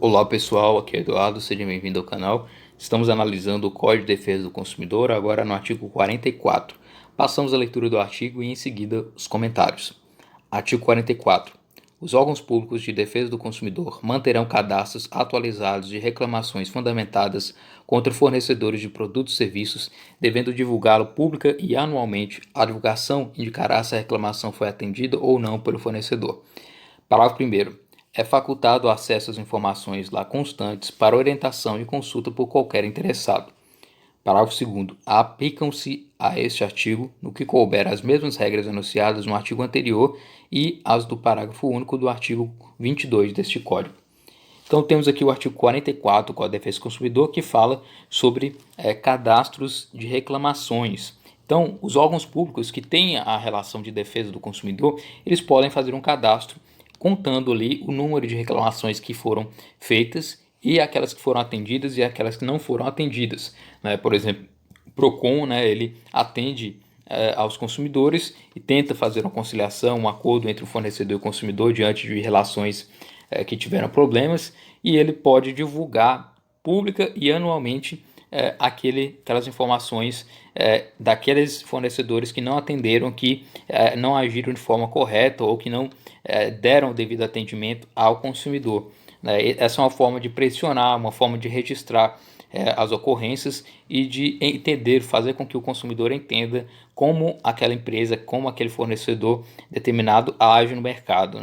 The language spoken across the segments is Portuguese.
Olá pessoal, aqui é Eduardo, seja bem-vindo ao canal. Estamos analisando o Código de Defesa do Consumidor, agora no artigo 44. Passamos a leitura do artigo e em seguida os comentários. Artigo 44. Os órgãos públicos de defesa do consumidor manterão cadastros atualizados de reclamações fundamentadas contra fornecedores de produtos e serviços, devendo divulgá-lo pública e anualmente. A divulgação indicará se a reclamação foi atendida ou não pelo fornecedor. Parágrafo 1º. É facultado o acesso às informações lá constantes para orientação e consulta por qualquer interessado. Parágrafo 2º. Aplicam-se a este artigo, no que couber, as mesmas regras enunciadas no artigo anterior e as do parágrafo único do artigo 22 deste Código. Então temos aqui o artigo 44 do Código de Defesa do Consumidor, que fala sobre cadastros de reclamações. Então, os órgãos públicos que têm a relação de defesa do consumidor, eles podem fazer um cadastro contando ali o número de reclamações que foram feitas e aquelas que foram atendidas e aquelas que não foram atendidas. Por exemplo, o PROCON, ele atende aos consumidores e tenta fazer uma conciliação, um acordo entre o fornecedor e o consumidor diante de relações que tiveram problemas, e ele pode divulgar pública e anualmente aquelas informações daqueles fornecedores que não atenderam, que não agiram de forma correta ou que não deram o devido atendimento ao consumidor. Essa é uma forma de pressionar, uma forma de registrar as ocorrências e de entender, fazer com que o consumidor entenda como aquela empresa, como aquele fornecedor determinado age no mercado,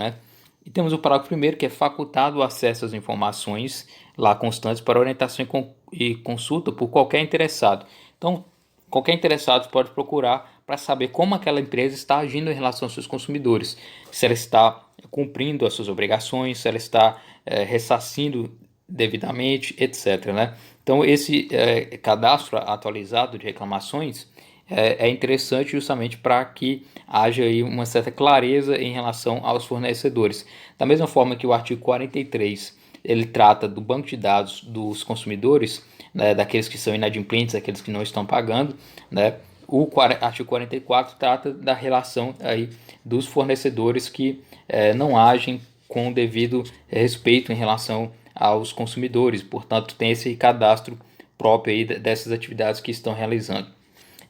E temos o parágrafo 1º, que é facultado o acesso às informações lá constantes para orientação e consulta por qualquer interessado. Então, qualquer interessado pode procurar para saber como aquela empresa está agindo em relação aos seus consumidores, se ela está cumprindo as suas obrigações, se ela está ressarcindo devidamente, etc. Então, esse cadastro atualizado de reclamações é interessante justamente para que haja aí uma certa clareza em relação aos fornecedores. Da mesma forma que o artigo 43 ele trata do banco de dados dos consumidores, daqueles que são inadimplentes, aqueles que não estão pagando, o artigo 44 trata da relação aí dos fornecedores que não agem com o devido respeito em relação aos consumidores, portanto tem esse cadastro próprio aí dessas atividades que estão realizando.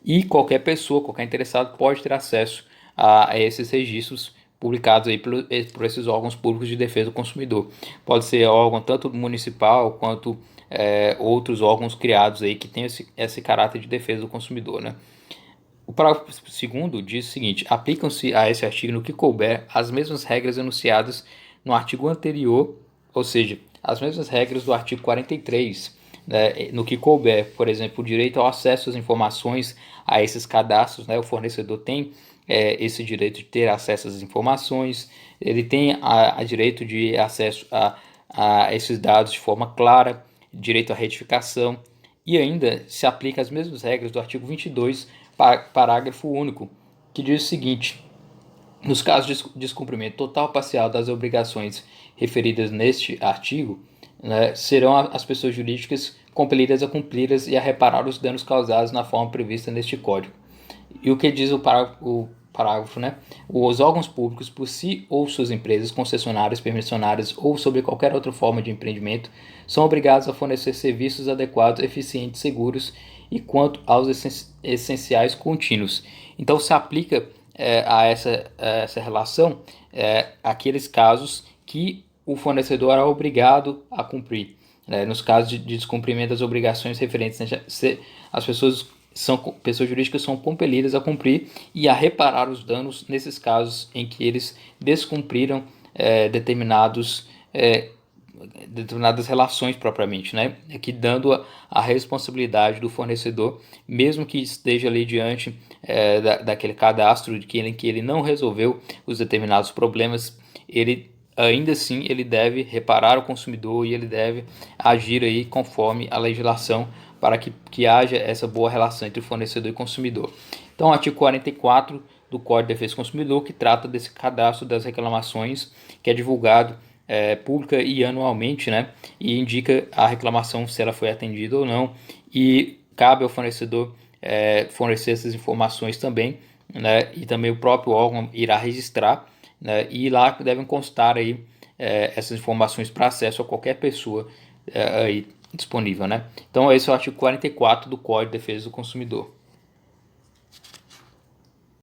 E qualquer pessoa, qualquer interessado pode ter acesso a esses registros publicados aí por esses órgãos públicos de defesa do consumidor. Pode ser órgão tanto municipal quanto outros órgãos criados aí que têm esse caráter de defesa do consumidor, O parágrafo 2º diz o seguinte: aplicam-se a esse artigo no que couber as mesmas regras enunciadas no artigo anterior, ou seja, as mesmas regras do artigo 43, no que couber, por exemplo, o direito ao acesso às informações a esses cadastros, o fornecedor tem esse direito de ter acesso às informações, ele tem a direito de acesso a esses dados de forma clara, direito à retificação, e ainda se aplica as mesmas regras do artigo 22, parágrafo único, que diz o seguinte: nos casos de descumprimento total ou parcial das obrigações referidas neste artigo, serão as pessoas jurídicas compelidas a cumpri-las e a reparar os danos causados na forma prevista neste Código. E o que diz o parágrafo, Os órgãos públicos, por si ou suas empresas, concessionárias, permissionárias ou sob qualquer outra forma de empreendimento, são obrigados a fornecer serviços adequados, eficientes, seguros e quanto aos essenciais contínuos. Então se aplica a essa relação aqueles casos que o fornecedor é obrigado a cumprir. Nos casos de descumprimento das obrigações referentes, as pessoas jurídicas são compelidas a cumprir e a reparar os danos nesses casos em que eles descumpriram determinadas relações propriamente, Aqui dando a responsabilidade do fornecedor, mesmo que esteja ali diante daquele cadastro de que ele não resolveu os determinados problemas, ele ainda assim ele deve reparar o consumidor e ele deve agir aí conforme a legislação para que haja essa boa relação entre fornecedor e consumidor. Então, o artigo 44 do Código de Defesa do Consumidor, que trata desse cadastro das reclamações, que é divulgado pública e anualmente, e indica a reclamação se ela foi atendida ou não, e cabe ao fornecedor fornecer essas informações também, e também o próprio órgão irá registrar, e lá devem constar aí essas informações para acesso a qualquer pessoa aí disponível, né? Então esse é o artigo 44 do Código de Defesa do Consumidor.